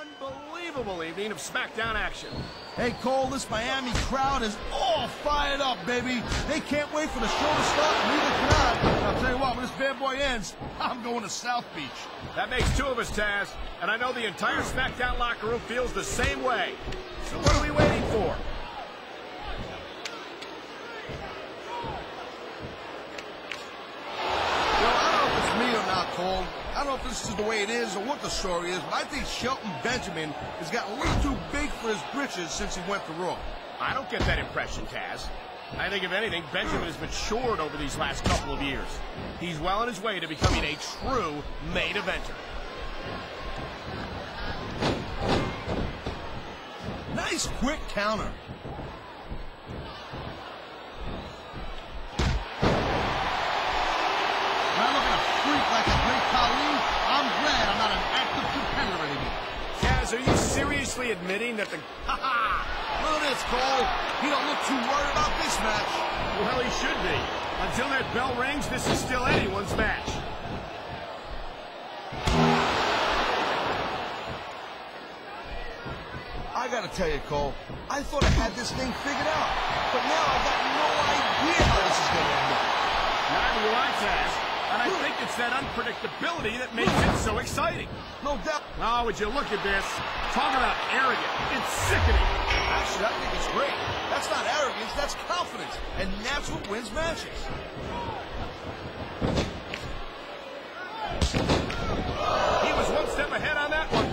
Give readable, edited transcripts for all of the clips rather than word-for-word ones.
unbelievable evening of SmackDown action. Hey, Cole, this Miami crowd is all fired up, baby. They can't wait for the show to start, and neither can I. And I'll tell you what, when this bad boy ends, I'm going to South Beach. That makes two of us, Taz, and I know the entire SmackDown locker room feels the same way. So what are we waiting for? Cole. I don't know if this is the way it is or what the story is, but I think Shelton Benjamin has gotten a little too big for his britches since he went to Raw. I don't get that impression, Taz. I think, if anything, Benjamin has matured over these last couple of years. He's well on his way to becoming a true main eventer. Nice quick counter. Like a great Khali, I'm glad I'm not an active competitor anymore. Taz, are you seriously admitting that the... Ha-ha! Look at this, Cole. He don't look too worried about this match. Well, he should be. Until that bell rings, this is still anyone's match. I gotta tell you, Cole, I thought I had this thing figured out. But now I've got no idea how this is gonna end up. Neither do I, Taz. And I think it's that unpredictability that makes it so exciting. No doubt. Oh, would you look at this? Talk about arrogant. It's sickening. Actually, I think it's great. That's not arrogance, that's confidence. And that's what wins matches. He was one step ahead on that one.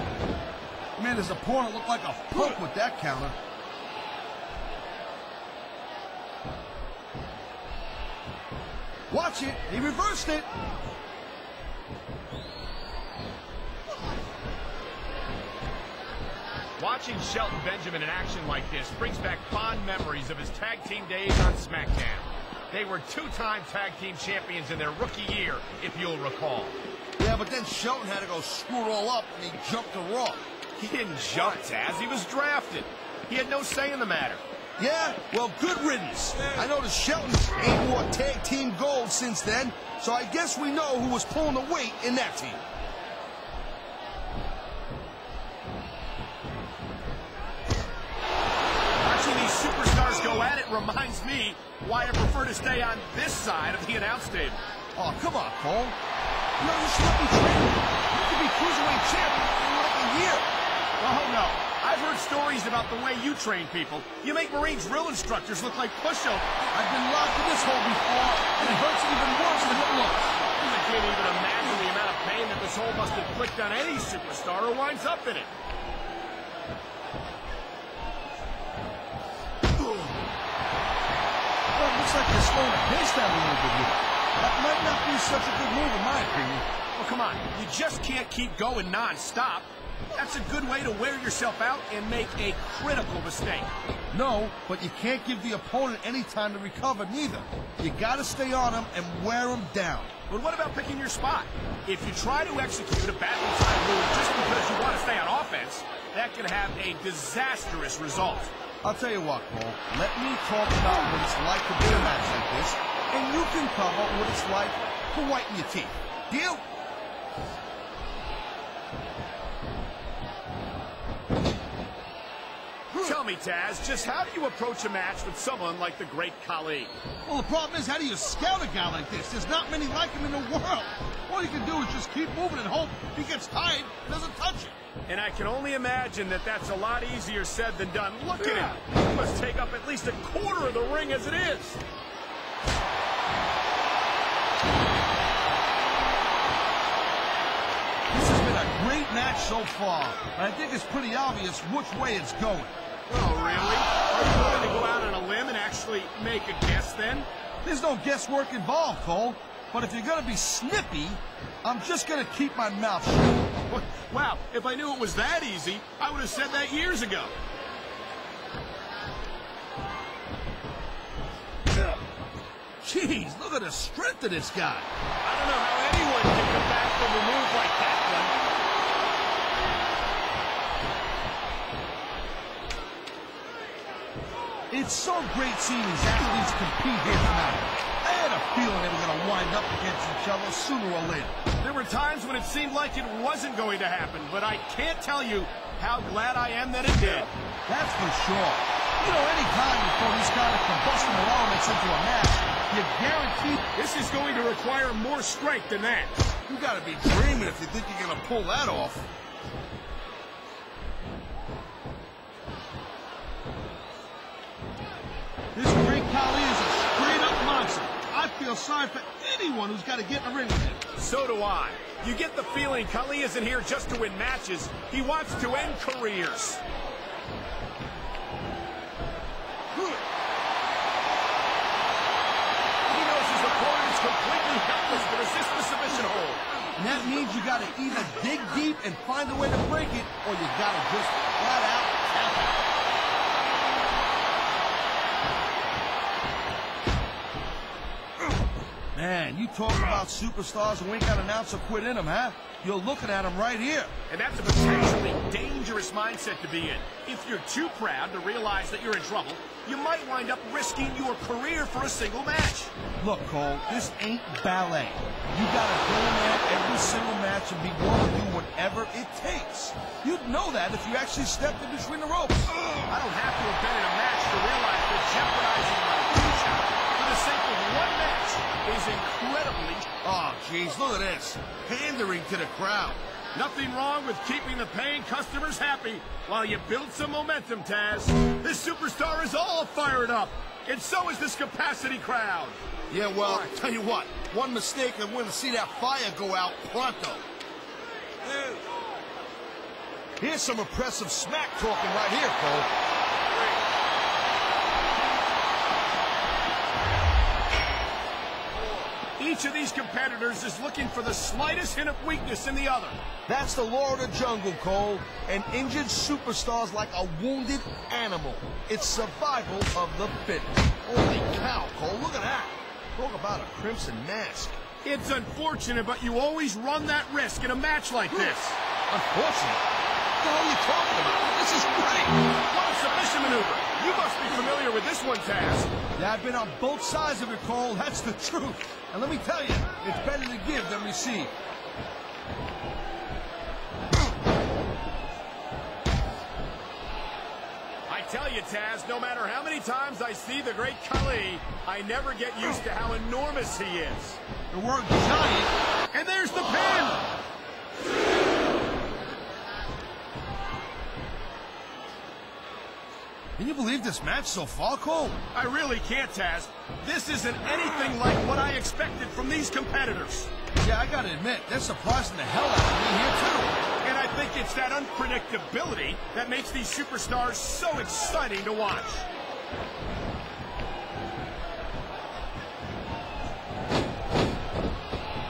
Man, his opponent looked like a punk with that counter. Watch it. He reversed it. Watching Shelton Benjamin in action like this brings back fond memories of his tag team days on SmackDown. They were two-time tag team champions in their rookie year, if you'll recall. Yeah, but then Shelton had to go screw it all up, and he jumped to Raw. He didn't jump, Taz. He was drafted. He had no say in the matter. Yeah? Well, good riddance. I noticed Shelton ain't wore tag team gold since then, so I guess we know who was pulling the weight in that team. Watching these superstars go at it reminds me why I prefer to stay on this side of the announce table. Oh, come on, Cole. You know, you should let me train you. You could be cruiserweight champion in like a year. Oh, no. I've heard stories about the way you train people. You make Marine drill instructors look like pushovers. I've been locked in this hole before, and it hurts even worse than it looks. I can't even imagine the amount of pain that this hole must inflict on any superstar who winds up in it. Well, it looks like you're slowing the pace down a little bit here. That might not be such a good move, in my opinion. Well, come on. You just can't keep going non-stop. That's a good way to wear yourself out and make a critical mistake. No, but you can't give the opponent any time to recover, neither. You gotta stay on him and wear him down. But what about picking your spot? If you try to execute a badly timed move just because you want to stay on offense, that can have a disastrous result. I'll tell you what, Cole. Let me talk about what it's like to be a match like this, and you can cover what it's like to whiten your teeth. Deal? Tell me, Taz, just how do you approach a match with someone like the great Khali? Well, the problem is, how do you scout a guy like this? There's not many like him in the world. All you can do is just keep moving and hope he gets tired and doesn't touch it. And I can only imagine that that's a lot easier said than done. Look at him. He must take up at least a quarter of the ring as it is. This has been a great match so far, and I think it's pretty obvious which way it's going. Oh, really? Are you willing to go out on a limb and actually make a guess then? There's no guesswork involved, Cole. But if you're going to be snippy, I'm just going to keep my mouth shut. Wow, if I knew it was that easy, I would have said that years ago. Jeez, look at the strength of this guy. I don't know how anyone can come back from a move like that one. It's so great seeing these athletes compete here tonight. I had a feeling they were going to wind up against each other sooner or later. There were times when it seemed like it wasn't going to happen, but I can't tell you How glad I am that it did. That's for sure. You know, any time you throw these kind of combustible elements into a match, you guarantee this is going to require more strength than that. you gotta be dreaming if you think you're gonna pull that off. This Great Khali is a straight-up monster. I feel sorry for anyone who's got to get in the ring with him. So do I. You get the feeling Khali isn't here just to win matches. He wants to end careers. He knows his opponent is completely helpless to resist the submission hold. And that means you got to either dig deep and find a way to break it, or you got to just flat out tap out. Man, you talking about superstars who ain't got an ounce of quit in them, huh? You're looking at them right here. And that's a potentially dangerous mindset to be in. If you're too proud to realize that you're in trouble, you might wind up risking your career for a single match. Look, Cole, this ain't ballet. You gotta go in there every single match and be willing to do whatever it takes. You'd know that if you actually stepped in between the ropes. I don't have to have been in a match to realize that jeopardizing my future for the sake of one match is incredibly... Oh, jeez, look at this. Pandering to the crowd. Nothing wrong with keeping the paying customers happy while you build some momentum, Taz. This superstar is all fired up, and so is this capacity crowd. Yeah, well, tell you what, one mistake and we're going to see that fire go out pronto. Here's some impressive smack talking right here, Cole. Each of these competitors is looking for the slightest hint of weakness in the other. That's the law of the jungle, Cole. An injured superstar's like a wounded animal. It's survival of the fittest. Holy cow, Cole, look at that. Talk about a crimson mask. It's unfortunate, but you always run that risk in a match like this. Unfortunate? What the hell are you talking about? This is great. What a submission maneuver. You must be familiar with this one, Taz. Yeah, I've been on both sides of it, Cole. That's the truth. And let me tell you, it's better to give than receive. I tell you, Taz, no matter how many times I see the great Khali, I never get used to how enormous he is. The word giant. And there's the pin! Can you believe this match so far, Cole? I really can't, Taz. This isn't anything like what I expected from these competitors. Yeah, I gotta admit, they're surprising the hell out of me here, too. And I think it's that unpredictability that makes these superstars so exciting to watch.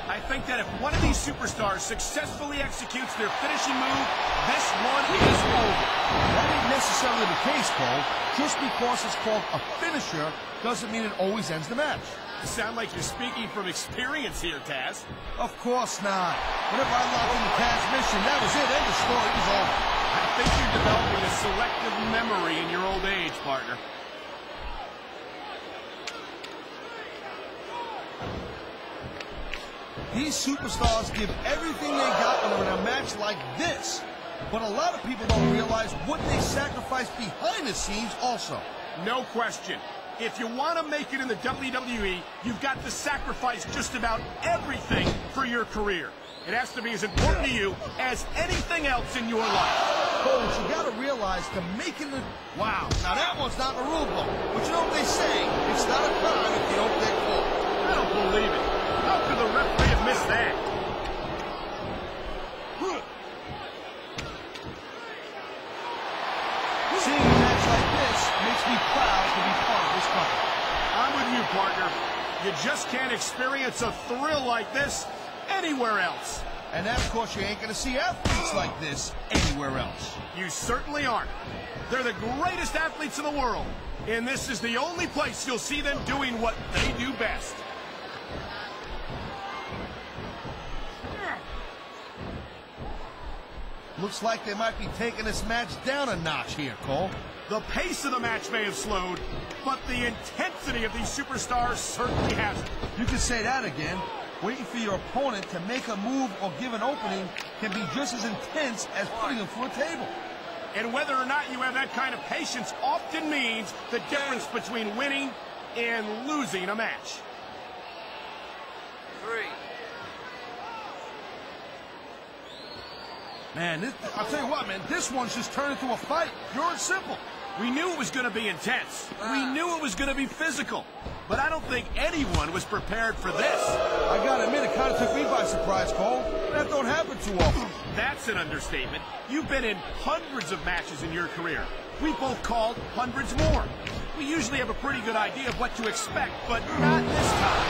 I think that if one of these superstars successfully executes their finishing move, this one is over. That ain't necessarily the case, Cole. Just because it's called a finisher doesn't mean it always ends the match. You sound like you're speaking from experience here, Taz. Of course not. Whenever I locked in the transmission, that was it. End of story. It was over. I think you're developing a selective memory in your old age, partner. These superstars give everything they got when they're in a match like this. But a lot of people don't realize what they sacrifice behind the scenes also. No question. If you want to make it in the WWE, you've got to sacrifice just about everything for your career. It has to be as important to you as anything else in your life. Coach, you got to realize to make it... Wow, now that one's not in the rule book. But you know what they say? It's not a crime if you don't get caught. I don't believe it. How could the referee have missed that? Seeing a match like this makes me proud to be part of this company. I'm with you, partner. You just can't experience a thrill like this anywhere else. And that's because you ain't going to see athletes like this anywhere else. You certainly aren't. They're the greatest athletes in the world. And this is the only place you'll see them doing what they do best. Looks like they might be taking this match down a notch here, Cole. The pace of the match may have slowed, but the intensity of these superstars certainly hasn't. You can say that again. Waiting for your opponent to make a move or give an opening can be just as intense as putting them through a table. And whether or not you have that kind of patience often means the difference between winning and losing a match. 3. Man, I'll tell you what, man, this one's just turned into a fight. Pure and simple. We knew it was going to be intense. We knew it was going to be physical. But I don't think anyone was prepared for this. I gotta admit, it kind of took me by surprise, Cole. That don't happen too often. That's an understatement. You've been in hundreds of matches in your career. We both called hundreds more. We usually have a pretty good idea of what to expect, but not this time.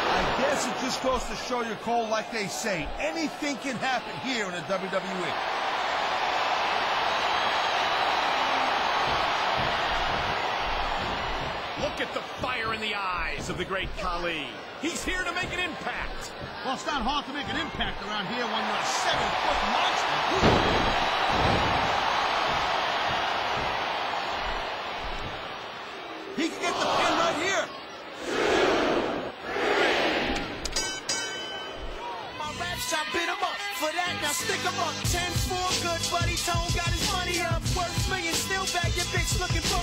I guess it just goes to show you, Cole, like they say, anything can happen here in the WWE. Look at the fire in the eyes of the great Khali. He's here to make an impact. Well, it's not hard to make an impact around here when you're a 7-foot monster. He can get the pin right here. My rap shop bit him up. For that, now stick him up. 10-4, good buddy. Tone got his money up. Worth millions, still bag your bitch looking for